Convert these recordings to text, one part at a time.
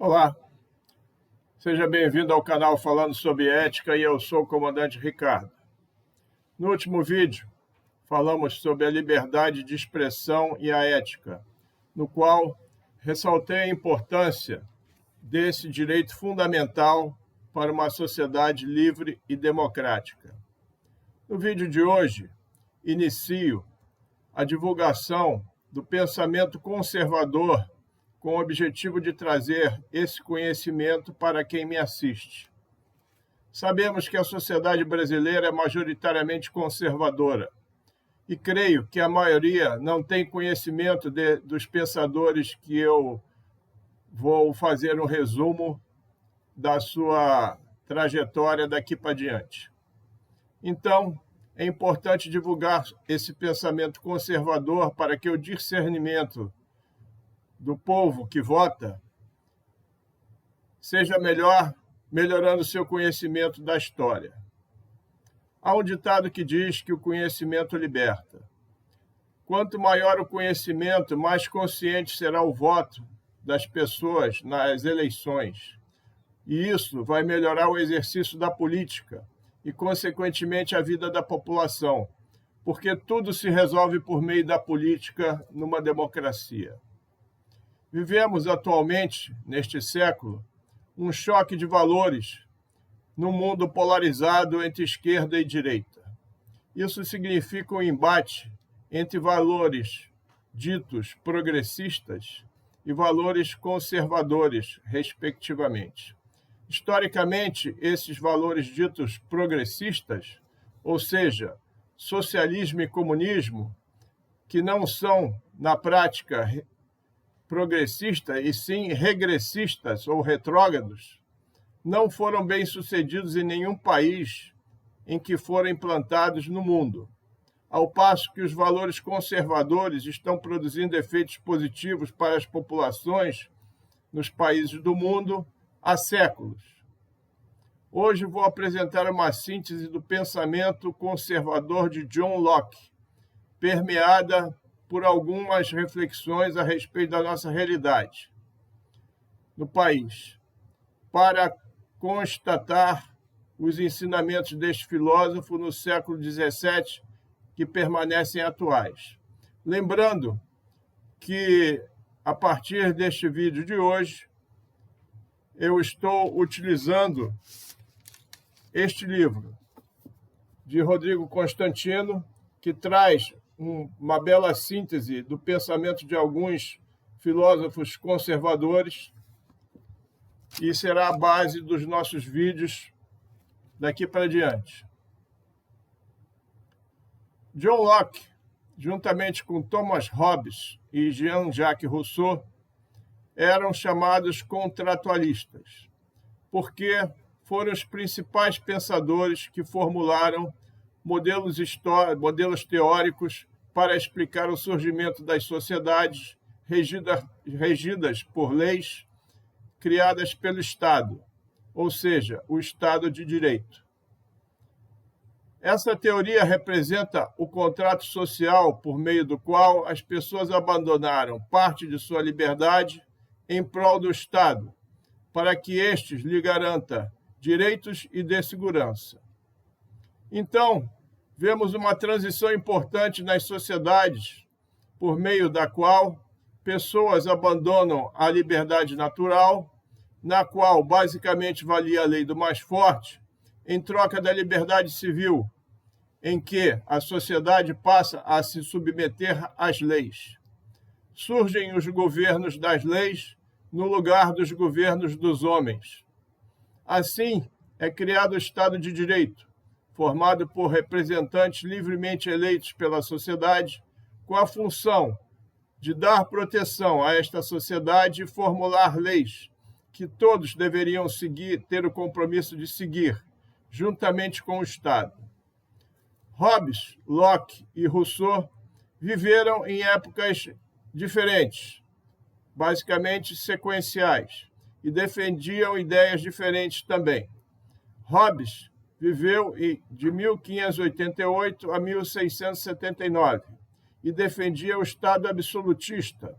Olá, seja bem-vindo ao canal Falando sobre Ética e eu sou o comandante Ricardo. No último vídeo, falamos sobre a liberdade de expressão e a ética, no qual ressaltei a importância desse direito fundamental para uma sociedade livre e democrática. No vídeo de hoje, inicio a divulgação do pensamento conservador com o objetivo de trazer esse conhecimento para quem me assiste. Sabemos que a sociedade brasileira é majoritariamente conservadora e creio que a maioria não tem conhecimento dos pensadores que eu vou fazer um resumo da sua trajetória daqui para diante. Então, é importante divulgar esse pensamento conservador para que o discernimento do povo que vota seja melhor, melhorando seu conhecimento da história. Há um ditado que diz que o conhecimento liberta. Quanto maior o conhecimento, mais consciente será o voto das pessoas nas eleições. E isso vai melhorar o exercício da política e, consequentemente, a vida da população, porque tudo se resolve por meio da política numa democracia. Vivemos atualmente, neste século, um choque de valores num mundo polarizado entre esquerda e direita. Isso significa um embate entre valores ditos progressistas e valores conservadores, respectivamente. Historicamente, esses valores ditos progressistas, ou seja, socialismo e comunismo, que não são, na prática, progressistas e sim regressistas ou retrógrados, não foram bem-sucedidos em nenhum país em que foram implantados no mundo, ao passo que os valores conservadores estão produzindo efeitos positivos para as populações nos países do mundo há séculos. Hoje vou apresentar uma síntese do pensamento conservador de John Locke, permeada por algumas reflexões a respeito da nossa realidade no país, para constatar os ensinamentos deste filósofo no século XVII que permanecem atuais. Lembrando que, a partir deste vídeo de hoje, eu estou utilizando este livro de Rodrigo Constantino, que traz uma bela síntese do pensamento de alguns filósofos conservadores e será a base dos nossos vídeos daqui para diante. John Locke, juntamente com Thomas Hobbes e Jean-Jacques Rousseau, eram chamados contratualistas, porque foram os principais pensadores que formularam modelos teóricos para explicar o surgimento das sociedades regidas por leis criadas pelo Estado, ou seja, o Estado de Direito. Essa teoria representa o contrato social por meio do qual as pessoas abandonaram parte de sua liberdade em prol do Estado, para que estes lhe garanta direitos e dê segurança. Então, vemos uma transição importante nas sociedades, por meio da qual pessoas abandonam a liberdade natural, na qual basicamente valia a lei do mais forte, em troca da liberdade civil, em que a sociedade passa a se submeter às leis. Surgem os governos das leis no lugar dos governos dos homens. Assim, é criado o Estado de Direito, formado por representantes livremente eleitos pela sociedade, com a função de dar proteção a esta sociedade e formular leis que todos deveriam ter o compromisso de seguir, juntamente com o Estado. Hobbes, Locke e Rousseau viveram em épocas diferentes, basicamente sequenciais, e defendiam ideias diferentes também. Hobbes viveu de 1588 a 1679 e defendia o Estado absolutista.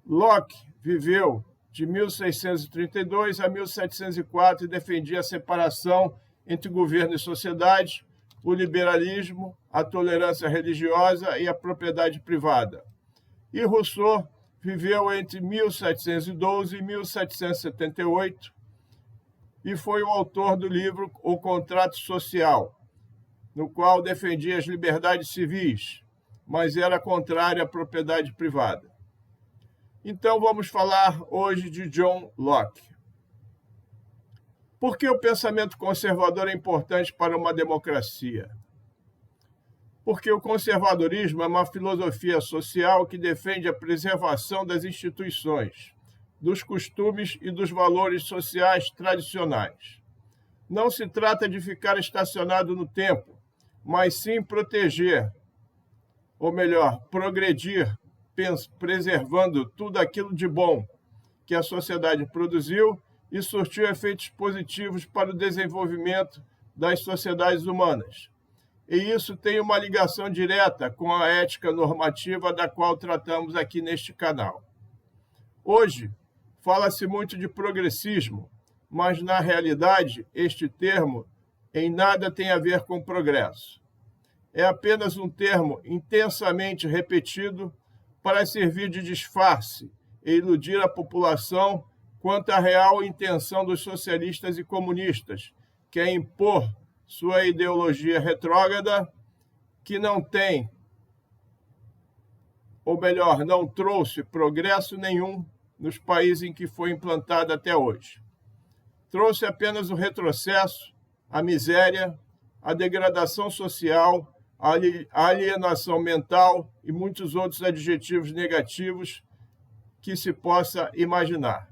Locke viveu de 1632 a 1704 e defendia a separação entre governo e sociedade, o liberalismo, a tolerância religiosa e a propriedade privada. E Rousseau viveu entre 1712 e 1778 e foi o autor do livro O Contrato Social, no qual defendia as liberdades civis, mas era contrário à propriedade privada. Então vamos falar hoje de John Locke. Por que o pensamento conservador é importante para uma democracia? Porque o conservadorismo é uma filosofia social que defende a preservação das instituições, dos costumes e dos valores sociais tradicionais. Não se trata de ficar estacionado no tempo, mas sim proteger, ou melhor, progredir, preservando tudo aquilo de bom que a sociedade produziu e surtiu efeitos positivos para o desenvolvimento das sociedades humanas. E isso tem uma ligação direta com a ética normativa da qual tratamos aqui neste canal. Hoje, fala-se muito de progressismo, mas, na realidade, este termo em nada tem a ver com progresso. É apenas um termo intensamente repetido para servir de disfarce e iludir a população quanto à real intenção dos socialistas e comunistas, que é impor sua ideologia retrógrada, que não tem, ou melhor, não trouxe progresso nenhum nos países em que foi implantada até hoje. Trouxe apenas o retrocesso, a miséria, a degradação social, a alienação mental e muitos outros adjetivos negativos que se possa imaginar.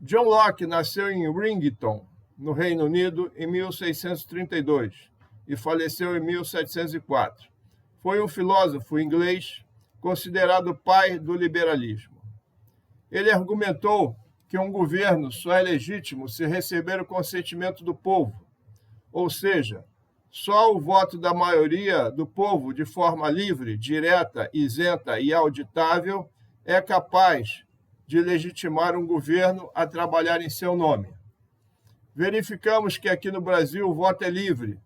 John Locke nasceu em Rington, no Reino Unido, em 1632 e faleceu em 1704. Foi um filósofo inglês considerado o pai do liberalismo. Ele argumentou que um governo só é legítimo se receber o consentimento do povo, ou seja, só o voto da maioria do povo, de forma livre, direta, isenta e auditável, é capaz de legitimar um governo a trabalhar em seu nome. Verificamos que aqui no Brasil o voto é livre,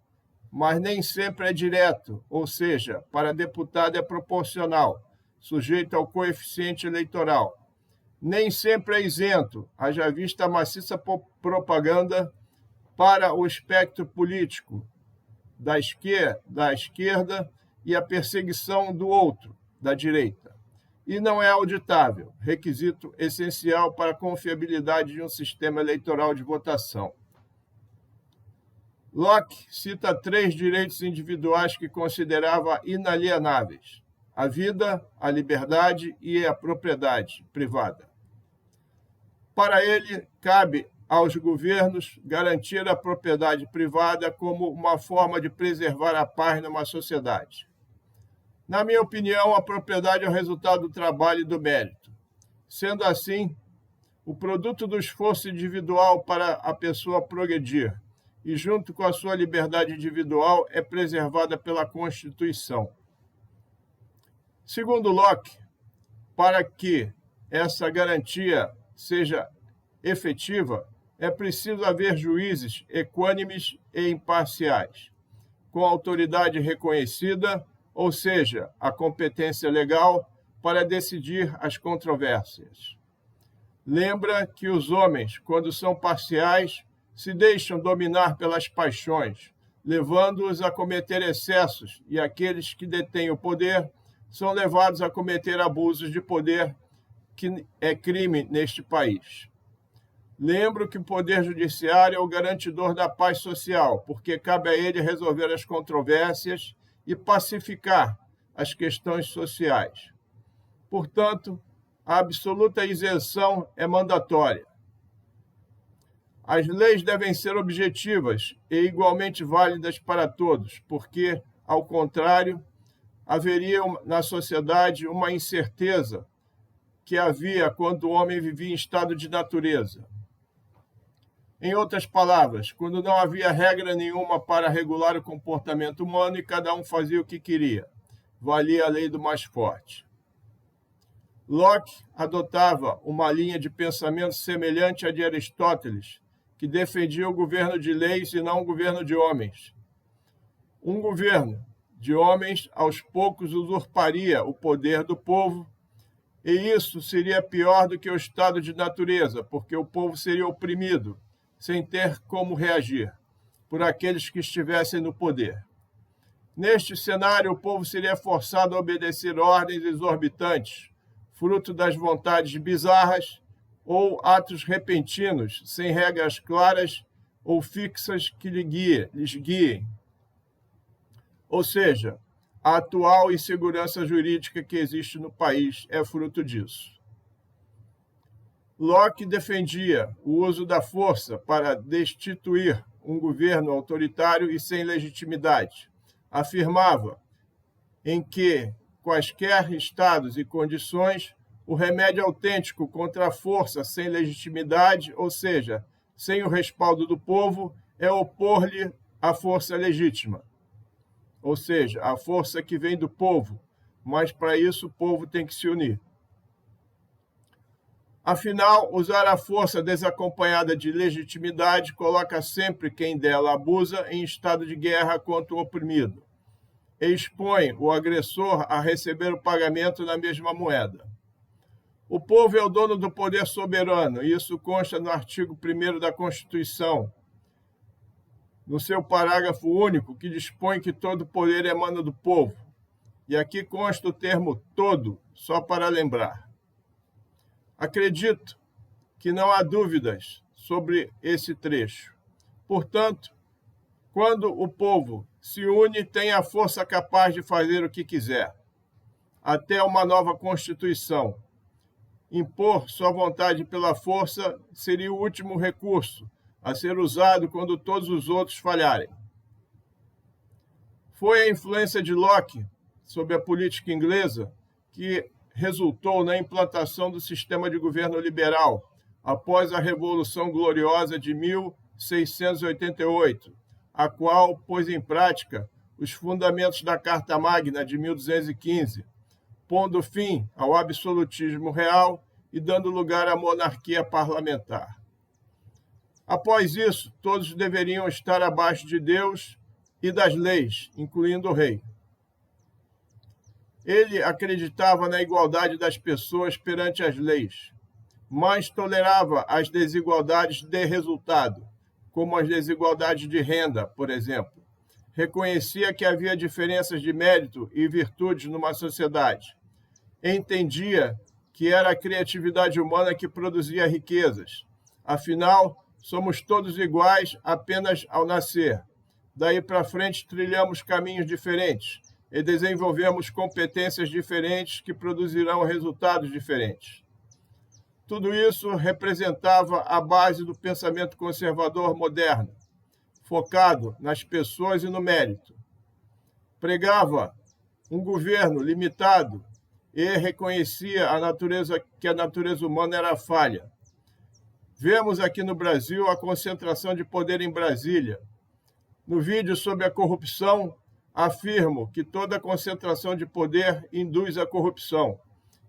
mas nem sempre é direto, ou seja, para deputado é proporcional, sujeito ao coeficiente eleitoral. Nem sempre é isento, haja vista a maciça propaganda para o espectro político da esquerda e a perseguição do outro, da direita. E não é auditável, requisito essencial para a confiabilidade de um sistema eleitoral de votação. Locke cita 3 direitos individuais que considerava inalienáveis: a vida, a liberdade e a propriedade privada. Para ele, cabe aos governos garantir a propriedade privada como uma forma de preservar a paz numa sociedade. Na minha opinião, a propriedade é o resultado do trabalho e do mérito. Sendo assim, o produto do esforço individual para a pessoa progredir e, junto com a sua liberdade individual, é preservada pela Constituição. Segundo Locke, para que essa garantia seja efetiva, é preciso haver juízes equânimes e imparciais, com autoridade reconhecida, ou seja, a competência legal para decidir as controvérsias. Lembra que os homens, quando são parciais, se deixam dominar pelas paixões, levando-os a cometer excessos, e aqueles que detêm o poder são levados a cometer abusos de poder, que é crime neste país. Lembro que o Poder Judiciário é o garantidor da paz social, porque cabe a ele resolver as controvérsias e pacificar as questões sociais. Portanto, a absoluta isenção é mandatória. As leis devem ser objetivas e igualmente válidas para todos, porque, ao contrário, haveria na sociedade uma incerteza que havia quando o homem vivia em estado de natureza. Em outras palavras, quando não havia regra nenhuma para regular o comportamento humano e cada um fazia o que queria, valia a lei do mais forte. Locke adotava uma linha de pensamento semelhante à de Aristóteles, que defendia o governo de leis e não o governo de homens. Um governo de homens, aos poucos, usurparia o poder do povo, e isso seria pior do que o estado de natureza, porque o povo seria oprimido, sem ter como reagir, por aqueles que estivessem no poder. Neste cenário, o povo seria forçado a obedecer ordens exorbitantes, fruto das vontades bizarras ou atos repentinos, sem regras claras ou fixas que lhes guiem. Ou seja, a atual insegurança jurídica que existe no país é fruto disso. Locke defendia o uso da força para destituir um governo autoritário e sem legitimidade. Afirmava em que, quaisquer estados e condições, o remédio autêntico contra a força sem legitimidade, ou seja, sem o respaldo do povo, é opor-lhe a força legítima, ou seja, a força que vem do povo, mas para isso o povo tem que se unir. Afinal, usar a força desacompanhada de legitimidade coloca sempre quem dela abusa em estado de guerra contra o oprimido e expõe o agressor a receber o pagamento na mesma moeda. O povo é o dono do poder soberano, e isso consta no artigo 1º da Constituição, no seu parágrafo único, que dispõe que todo poder emana do povo. E aqui consta o termo todo, só para lembrar. Acredito que não há dúvidas sobre esse trecho. Portanto, quando o povo se une, tem a força capaz de fazer o que quiser, até uma nova Constituição. Impor sua vontade pela força seria o último recurso a ser usado quando todos os outros falharem. Foi a influência de Locke sobre a política inglesa que resultou na implantação do sistema de governo liberal após a Revolução Gloriosa de 1688, a qual pôs em prática os fundamentos da Carta Magna de 1215, pondo fim ao absolutismo real e dando lugar à monarquia parlamentar. Após isso, todos deveriam estar abaixo de Deus e das leis, incluindo o rei. Ele acreditava na igualdade das pessoas perante as leis, mas tolerava as desigualdades de resultado, como as desigualdades de renda, por exemplo. Reconhecia que havia diferenças de mérito e virtudes numa sociedade. Entendia que era a criatividade humana que produzia riquezas. Afinal, somos todos iguais apenas ao nascer. Daí para frente, trilhamos caminhos diferentes e desenvolvemos competências diferentes que produzirão resultados diferentes. Tudo isso representava a base do pensamento conservador moderno, focado nas pessoas e no mérito. Pregava um governo limitado e reconhecia que a natureza humana era falha. Vemos aqui no Brasil a concentração de poder em Brasília. No vídeo sobre a corrupção, afirmo que toda concentração de poder induz à corrupção.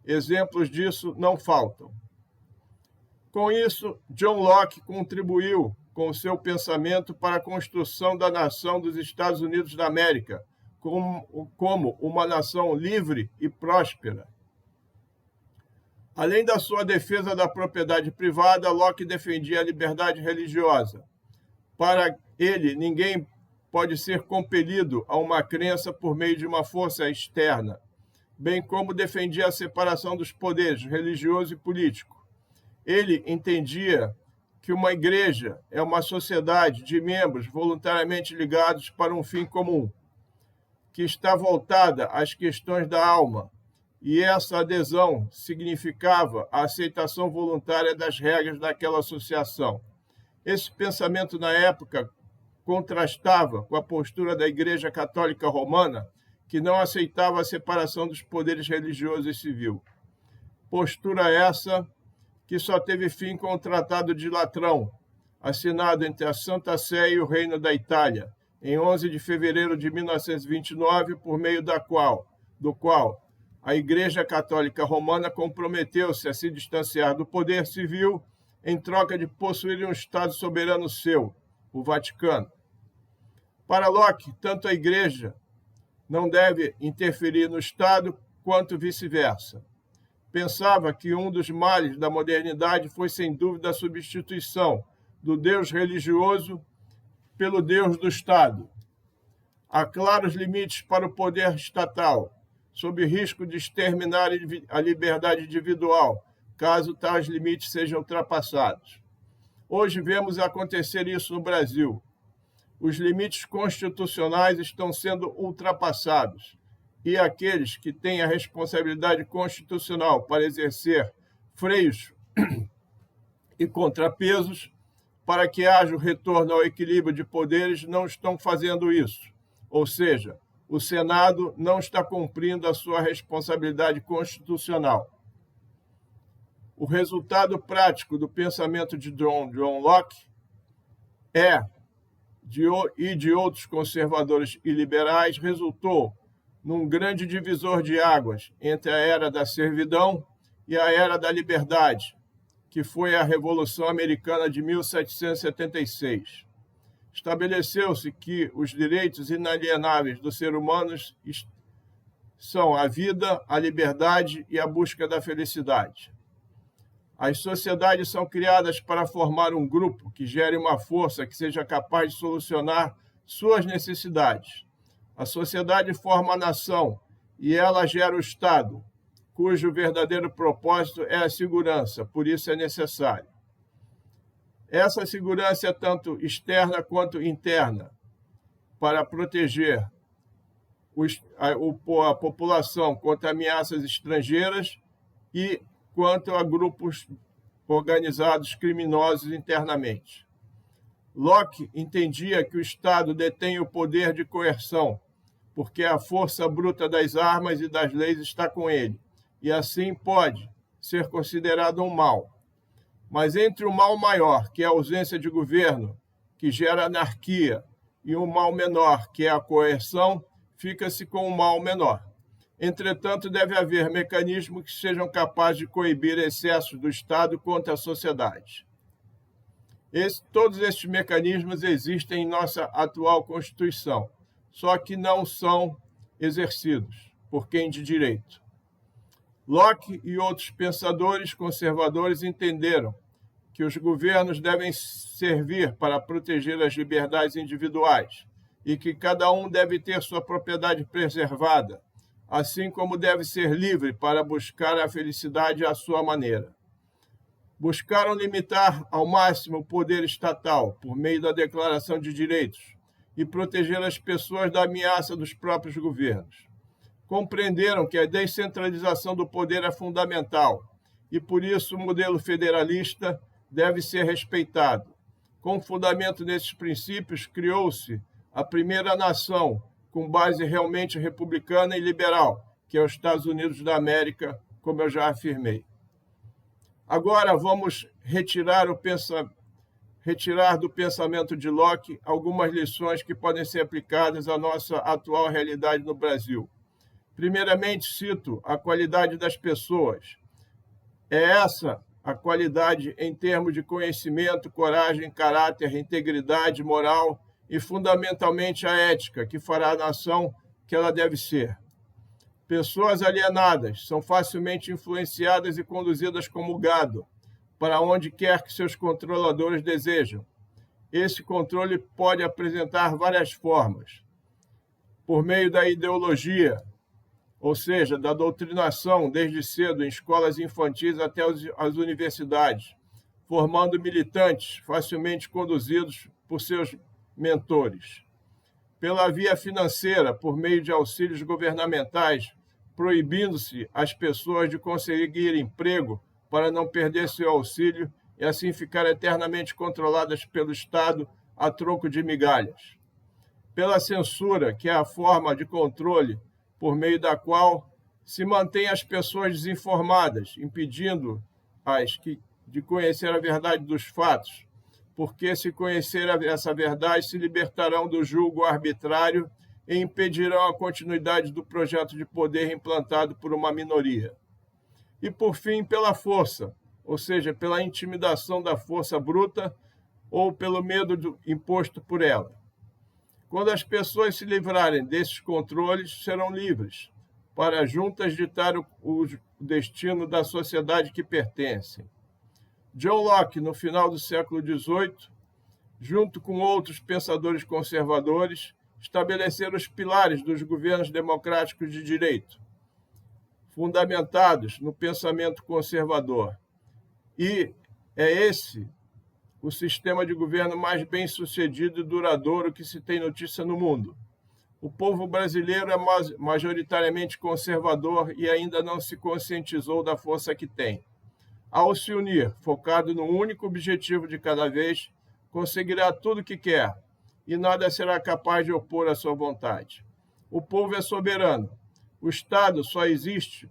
Exemplos disso não faltam. Com isso, John Locke contribuiu com o seu pensamento para a construção da nação dos Estados Unidos da América, como uma nação livre e próspera. Além da sua defesa da propriedade privada, Locke defendia a liberdade religiosa. Para ele, ninguém pode ser compelido a uma crença por meio de uma força externa, bem como defendia a separação dos poderes religioso e político. Ele entendia que uma igreja é uma sociedade de membros voluntariamente ligados para um fim comum, que está voltada às questões da alma, e essa adesão significava a aceitação voluntária das regras daquela associação. Esse pensamento, na época, contrastava com a postura da Igreja Católica Romana, que não aceitava a separação dos poderes religioso e civil. Postura essa que só teve fim com o Tratado de Latrão, assinado entre a Santa Sé e o Reino da Itália, em 11 de fevereiro de 1929, por meio do qual a Igreja Católica Romana comprometeu-se a se distanciar do poder civil em troca de possuir um Estado soberano seu, o Vaticano. Para Locke, tanto a Igreja não deve interferir no Estado quanto vice-versa. Pensava que um dos males da modernidade foi, sem dúvida, a substituição do Deus religioso pelo Deus do Estado. Há claros limites para o poder estatal, sob risco de exterminar a liberdade individual, caso tais limites sejam ultrapassados. Hoje vemos acontecer isso no Brasil. Os limites constitucionais estão sendo ultrapassados e aqueles que têm a responsabilidade constitucional para exercer freios e contrapesos para que haja o retorno ao equilíbrio de poderes não estão fazendo isso. Ou seja, o Senado não está cumprindo a sua responsabilidade constitucional. O resultado prático do pensamento de John Locke e de outros conservadores e liberais resultou num grande divisor de águas entre a era da servidão e a era da liberdade, que foi a Revolução Americana de 1776. Estabeleceu-se que os direitos inalienáveis do ser humano são a vida, a liberdade e a busca da felicidade. As sociedades são criadas para formar um grupo que gere uma força que seja capaz de solucionar suas necessidades. A sociedade forma a nação e ela gera o Estado, cujo verdadeiro propósito é a segurança, por isso é necessário. Essa segurança é tanto externa quanto interna, para proteger a população contra ameaças estrangeiras e quanto a grupos organizados criminosos internamente. Locke entendia que o Estado detém o poder de coerção, porque a força bruta das armas e das leis está com ele, e assim pode ser considerado um mal. Mas entre o mal maior, que é a ausência de governo, que gera anarquia, e um mal menor, que é a coerção, fica-se com um mal menor. Entretanto, deve haver mecanismos que sejam capazes de coibir excessos do Estado contra a sociedade. Todos esses mecanismos existem em nossa atual Constituição, só que não são exercidos por quem de direito. Locke e outros pensadores conservadores entenderam que os governos devem servir para proteger as liberdades individuais e que cada um deve ter sua propriedade preservada, assim como deve ser livre para buscar a felicidade à sua maneira. Buscaram limitar ao máximo o poder estatal por meio da Declaração de Direitos e proteger as pessoas da ameaça dos próprios governos. Compreenderam que a descentralização do poder é fundamental e, por isso, o modelo federalista deve ser respeitado. Com fundamento nesses princípios, criou-se a primeira nação com base realmente republicana e liberal, que é os Estados Unidos da América, como eu já afirmei. Agora vamos retirar do pensamento de Locke algumas lições que podem ser aplicadas à nossa atual realidade no Brasil. Primeiramente, cito a qualidade das pessoas. É essa a qualidade em termos de conhecimento, coragem, caráter, integridade, moral e, fundamentalmente, a ética, que fará a nação que ela deve ser. Pessoas alienadas são facilmente influenciadas e conduzidas como gado, para onde quer que seus controladores desejam. Esse controle pode apresentar várias formas. Por meio da ideologia, ou seja, da doutrinação desde cedo em escolas infantis até as universidades, formando militantes facilmente conduzidos por seus mentores. Pela via financeira, por meio de auxílios governamentais, proibindo-se as pessoas de conseguir emprego para não perder seu auxílio e assim ficar eternamente controladas pelo Estado a troco de migalhas. Pela censura, que é a forma de controle por meio da qual se mantém as pessoas desinformadas, impedindo-as de conhecer a verdade dos fatos, porque se conhecer essa verdade, se libertarão do julgo arbitrário e impedirão a continuidade do projeto de poder implantado por uma minoria. E, por fim, pela força, ou seja, pela intimidação da força bruta ou pelo medo imposto por ela. Quando as pessoas se livrarem desses controles, serão livres, para juntas ditar o destino da sociedade que pertencem. John Locke, no final do século XVIII, junto com outros pensadores conservadores, estabeleceram os pilares dos governos democráticos de direito, fundamentados no pensamento conservador. E é esse o sistema de governo mais bem-sucedido e duradouro que se tem notícia no mundo. O povo brasileiro é majoritariamente conservador e ainda não se conscientizou da força que tem. Ao se unir, focado no único objetivo de cada vez, conseguirá tudo o que quer, e nada será capaz de opor à sua vontade. O povo é soberano. O Estado só existe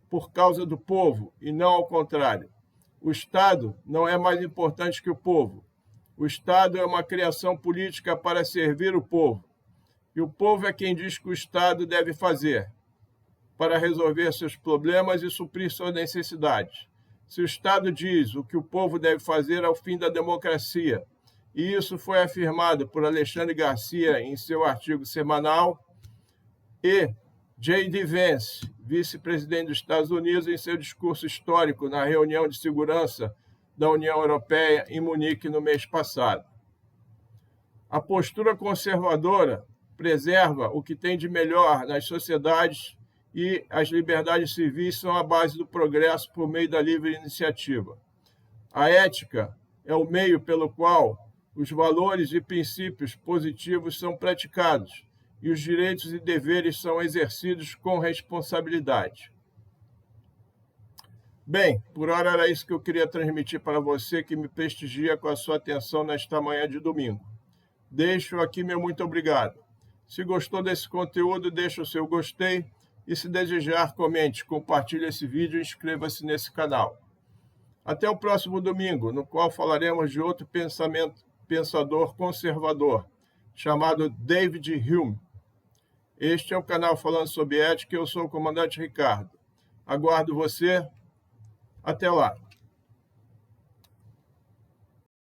por causa do povo, e não ao contrário. O Estado não é mais importante que o povo. O Estado é uma criação política para servir o povo. E o povo é quem diz que o Estado deve fazer para resolver seus problemas e suprir suas necessidades. Se o Estado diz o que o povo deve fazer, é o fim da democracia. E isso foi afirmado por Alexandre Garcia em seu artigo semanal e J.D. Vance, vice-presidente dos Estados Unidos, em seu discurso histórico na reunião de segurança da União Europeia em Munique no mês passado. A postura conservadora preserva o que tem de melhor nas sociedades e as liberdades civis são a base do progresso por meio da livre iniciativa. A ética é o meio pelo qual os valores e princípios positivos são praticados e os direitos e deveres são exercidos com responsabilidade. Bem, por hora era isso que eu queria transmitir para você que me prestigia com a sua atenção nesta manhã de domingo. Deixo aqui meu muito obrigado. Se gostou desse conteúdo, deixe o seu gostei e, se desejar, comente, compartilhe esse vídeo e inscreva-se nesse canal. Até o próximo domingo, no qual falaremos de outro pensador conservador, chamado David Hume. Este é o canal Falando sobre Ética e eu sou o comandante Ricardo. Aguardo você. Até lá.